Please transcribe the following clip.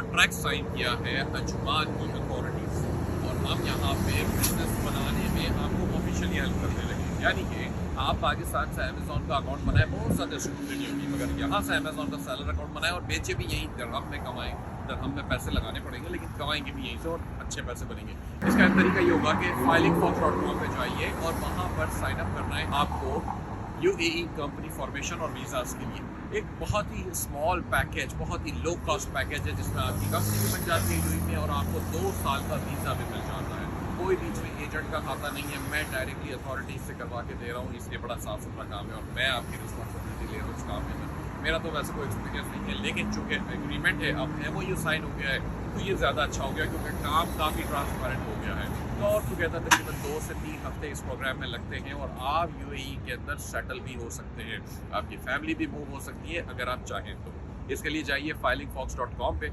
Contract sign किया है अजमान की अथॉरिटी से, और हम यहाँ पे बिजनेस बनाने में आपको ऑफिशियली हेल्प करते रहेंगे। यानी कि आप पाकिस्तान से अमेजोन का अकाउंट बनाए, बहुत सारे स्टूडेंट होगी, मगर यहाँ से अमेजोन का सेलर अकाउंट बनाए और बेचे भी यहीं, दिरहम में कमाएं। दिरहम में पैसे लगाने पड़ेंगे लेकिन कमाएंगे भी यहीं से और अच्छे पैसे बनेंगे। इसका एक तरीका ये होगा कि filingfox.com पे जाइए और वहाँ पर साइन अप करना है आपको UAE कंपनी फॉर्मेशन और वीज़ास के लिए। एक बहुत ही स्मॉल पैकेज, बहुत ही लो कॉस्ट पैकेज है जिसमें आपकी कंपनी भी बन जाती है UAE में और आपको 2 साल का वीज़ा भी मिल जाता है। कोई बीच में एजेंट का खाता नहीं है, मैं डायरेक्टली अथॉरिटी से करवा के दे रहा हूँ, इसलिए बड़ा साफ सुथरा काम है और मैं आपकी रिस्पॉन्सिबिलिटी ले रहा हूँ उस काम के अंदर। मेरा तो वैसे कोई एक्सपीरियंस नहीं है, लेकिन चूँकि एग्रीमेंट है, अब MOU साइन हो गया है, तो ये ज़्यादा अच्छा हो गया क्योंकि काम काफ़ी ट्रांसपेरेंट हो गया है। तो और टुगेदर तकरीबन 2 से 3 हफ्ते इस प्रोग्राम में लगते हैं और आप UAE के अंदर सेटल भी हो सकते हैं। आपकी फैमिली भी मूव हो सकती है अगर आप चाहें तो। इसके लिए जाइए filingfox.com पे।